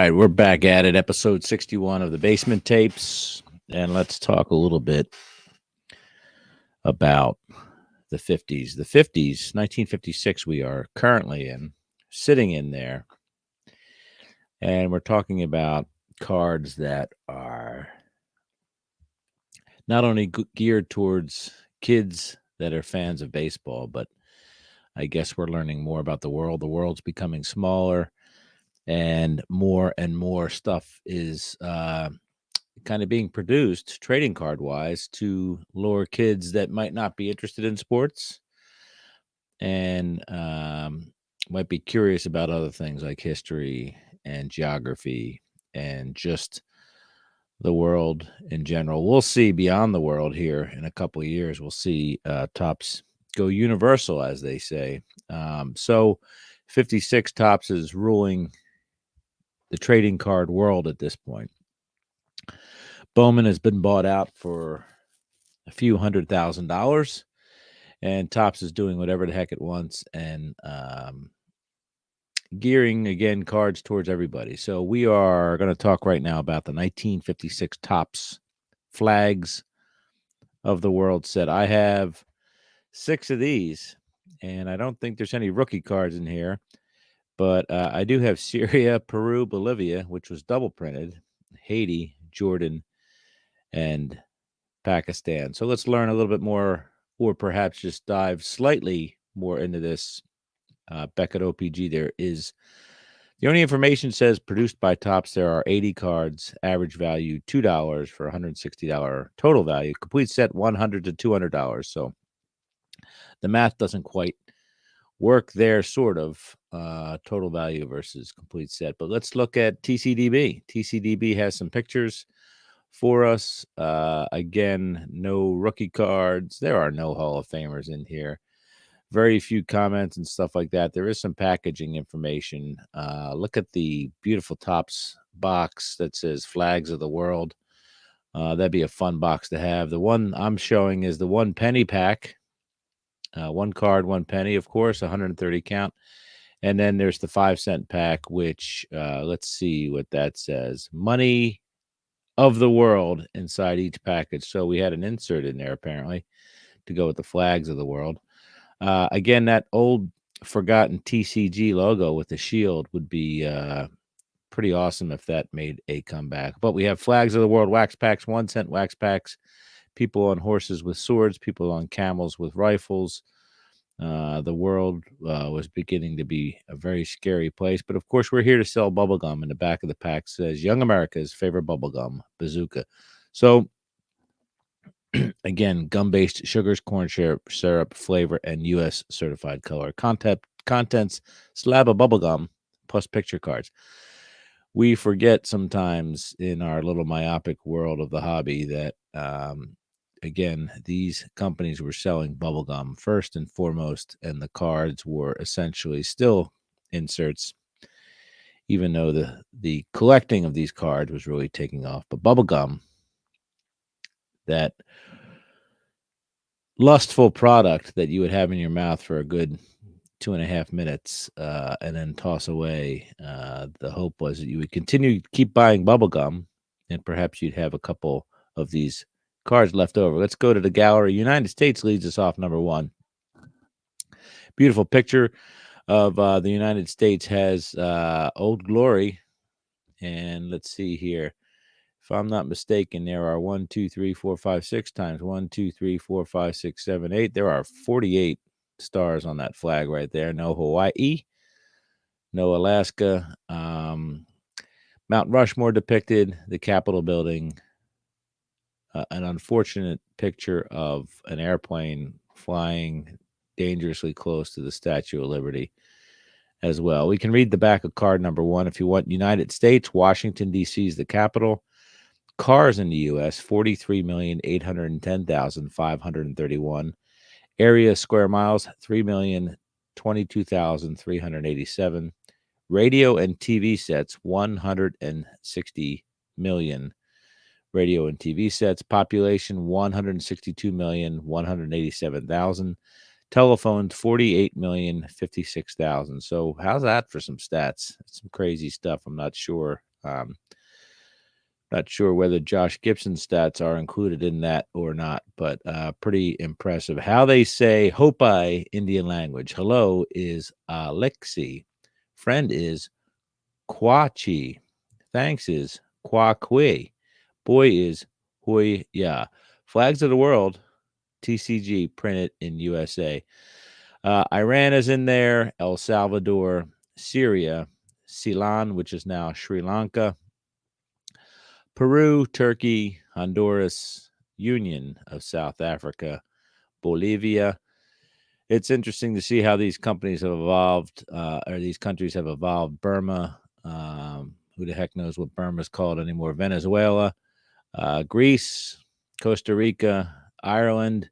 right, we're back at it, episode 61 of the Basement Tapes, and let's talk a little bit about the 50s. The 50s, 1956, we are currently sitting in there, and we're talking about cards that are not only geared towards kids that are fans of baseball, but I guess we're learning more about the world. The world's becoming smaller, and more stuff is kind of being produced trading card wise to lure kids that might not be interested in sports and might be curious about other things like history and geography and just the world in general. We'll see beyond the world here in a couple of years. We'll see Tops go universal, as they say. So 56 Tops is ruling the trading card world at this point. Bowman has been bought out for a few $100,000, and Tops is doing whatever the heck it wants and gearing again cards towards everybody. So we are going to talk right now about the 1956 Tops flags of the world set. I have 6 of these, and I don't think there's any rookie cards in here, but I do have Syria, Peru, Bolivia, which was double printed, Haiti, Jordan, and Pakistan. So let's learn a little bit more, or perhaps just dive slightly more into this. Beckett OPG. There is the only information says produced by Tops. There are 80 cards, average value $2 for $160 total value. Complete set $100 to $200. So the math doesn't quite work there, sort of total value versus complete set. But let's look at TCDB. TCDB has some pictures for us. Again, no rookie cards. There are no Hall of Famers in here. Very few comments and stuff like that. There is some packaging information. Look at the beautiful Tops box that says Flags of the World. That'd be a fun box to have. The one I'm showing is the 1 penny pack. 1 card, 1 penny, of course, 130 count. And then there's the 5-cent pack, which let's see what that says. Money of the world inside each package. So we had an insert in there apparently to go with the flags of the world. Again, that old forgotten TCG logo with the shield would be pretty awesome if that made a comeback. But we have flags of the world wax packs, 1-cent wax packs, people on horses with swords, people on camels with rifles. The world was beginning to be a very scary place. But of course, we're here to sell bubblegum. In the back of the pack says Young America's favorite bubblegum, Bazooka. So again, gum-based sugars, corn syrup, flavor, and U.S. certified color. Contents, slab of bubblegum, plus picture cards. We forget sometimes in our little myopic world of the hobby that, again, these companies were selling bubblegum first and foremost, and the cards were essentially still inserts, even though the collecting of these cards was really taking off. But bubblegum, that lustful product that you would have in your mouth for a good 2.5 minutes and then toss away. The hope was that you would continue to keep buying bubblegum and perhaps you'd have a couple of these cards left over. Let's go to the gallery. United States leads us off number 1. Beautiful picture of the United States has Old Glory. And let's see here. If I'm not mistaken, there are 1, 2, 3, 4, 5, 6 times 1, 2, 3, 4, 5, 6, 7, 8. There are 48 stars on that flag right there. No Hawaii, no Alaska. Mount Rushmore depicted, the Capitol building. An unfortunate picture of an airplane flying dangerously close to the Statue of Liberty as well. We can read the back of card number 1 if you want. United States, Washington, D.C. is the capital. Cars in the U.S., 43,810,531. Area square miles, 3,022,387. Radio and TV sets, 160 million radio and TV sets. Population, 162,187,000. Telephones, 48,056,000. So how's that for some stats? Some crazy stuff. I'm not sure Not sure whether Josh Gibson's stats are included in that or not, but pretty impressive. How they say Hopi Indian language. Hello is Alexi. Friend is Kwachi. Thanks is Kwakwe. Boy is Hui Ya. Flags of the world, TCG, printed in USA. Iran is in there, El Salvador, Syria, Ceylon, which is now Sri Lanka, Peru, Turkey, Honduras, Union of South Africa, Bolivia. It's interesting to see how these companies have evolved, or these countries have evolved. Burma, who the heck knows what Burma's called anymore? Venezuela, Greece, Costa Rica, Ireland,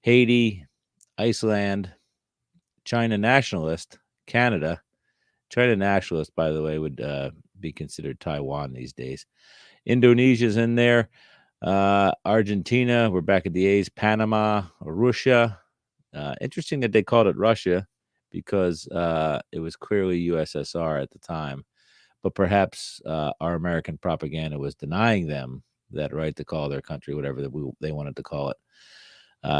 Haiti, Iceland, China nationalist, Canada. China nationalist, by the way, would be considered Taiwan these days. Indonesia's in there. Argentina, we're back at the A's. Panama, Russia. Interesting that they called it Russia because it was clearly USSR at the time. But perhaps our American propaganda was denying them that right to call their country whatever they wanted to call it.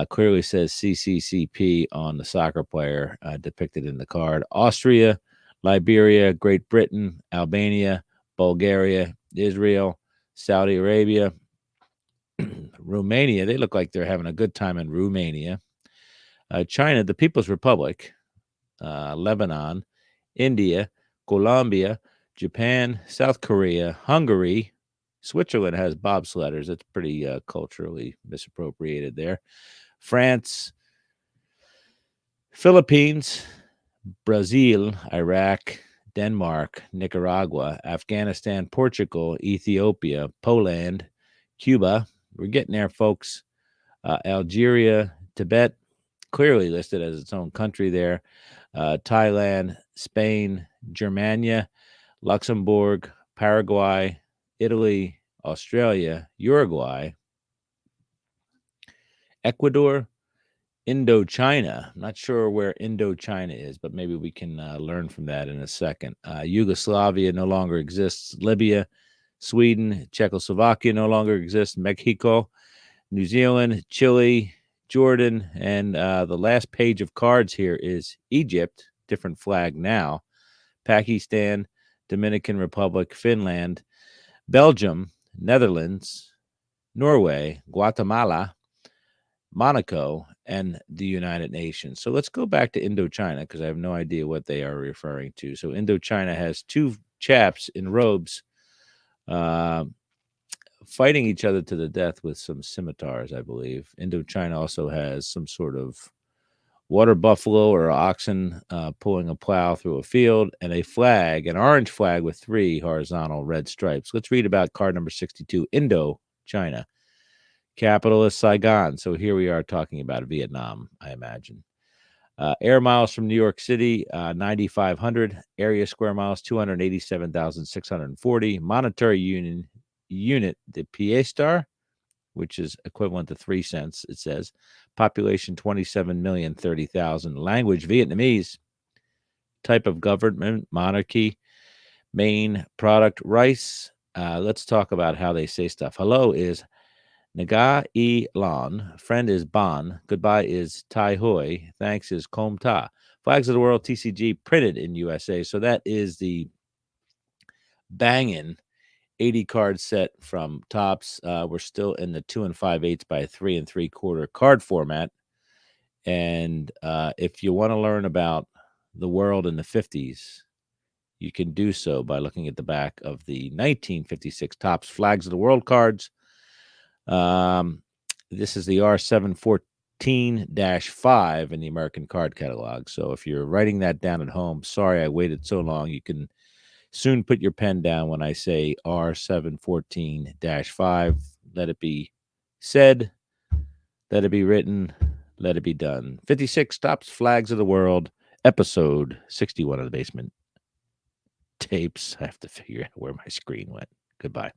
Clearly says CCCP on the soccer player depicted in the card. Austria, Liberia, Great Britain, Albania, Bulgaria, Israel, Saudi Arabia, Romania. They look like they're having a good time in Romania. China, the People's Republic, Lebanon, India, Colombia, Japan, South Korea, Hungary. Switzerland has bobsledders. That's pretty culturally misappropriated there. France, Philippines, Brazil, Iraq, Denmark, Nicaragua, Afghanistan, Portugal, Ethiopia, Poland, Cuba. We're getting there, folks. Algeria, Tibet, clearly listed as its own country there. Thailand, Spain, Germania, Luxembourg, Paraguay, Italy, Australia, Uruguay, Ecuador, Indochina. I'm not sure where Indochina is, but maybe we can learn from that in a second. Yugoslavia no longer exists. Libya, Sweden, Czechoslovakia no longer exists. Mexico, New Zealand, Chile, Jordan, and the last page of cards here is Egypt, different flag now. Pakistan, Dominican Republic, Finland, Belgium, Netherlands, Norway, Guatemala, Monaco, and the United Nations. So let's go back to Indochina because I have no idea what they are referring to. So Indochina has two chaps in robes fighting each other to the death with some scimitars, I believe. Indochina also has some sort of water buffalo or oxen pulling a plow through a field, and a flag, an orange flag with 3 horizontal red stripes. Let's read about card number 62, Indochina. Capital is Saigon. So here we are talking about Vietnam, I imagine. Air miles from New York City, 9,500. Area square miles, 287,640. Monetary unit, the piastre, which is equivalent to 3 cents, it says. Population, 27,030,000. Language, Vietnamese. Type of government, monarchy. Main product, rice. Let's talk about how they say stuff. Hello is Naga E Lon. Friend is Bon. Goodbye is Tai Hoi. Thanks is Kom Ta. Flags of the World, TCG, printed in USA. So that is the banging 80 card set from Topps. We're still in the 2 5/8 by 3 3/4 card format. And if you want to learn about the world in the 50s, you can do so by looking at the back of the 1956 Topps Flags of the World cards. This is the R714-5 in the American card catalog. So if you're writing that down at home, sorry I waited so long. You can soon put your pen down when I say R714-5. Let it be said, let it be written, let it be done. 56 Topps Flags of the World, episode 61 of the Basement Tapes. I have to figure out where my screen went. Goodbye.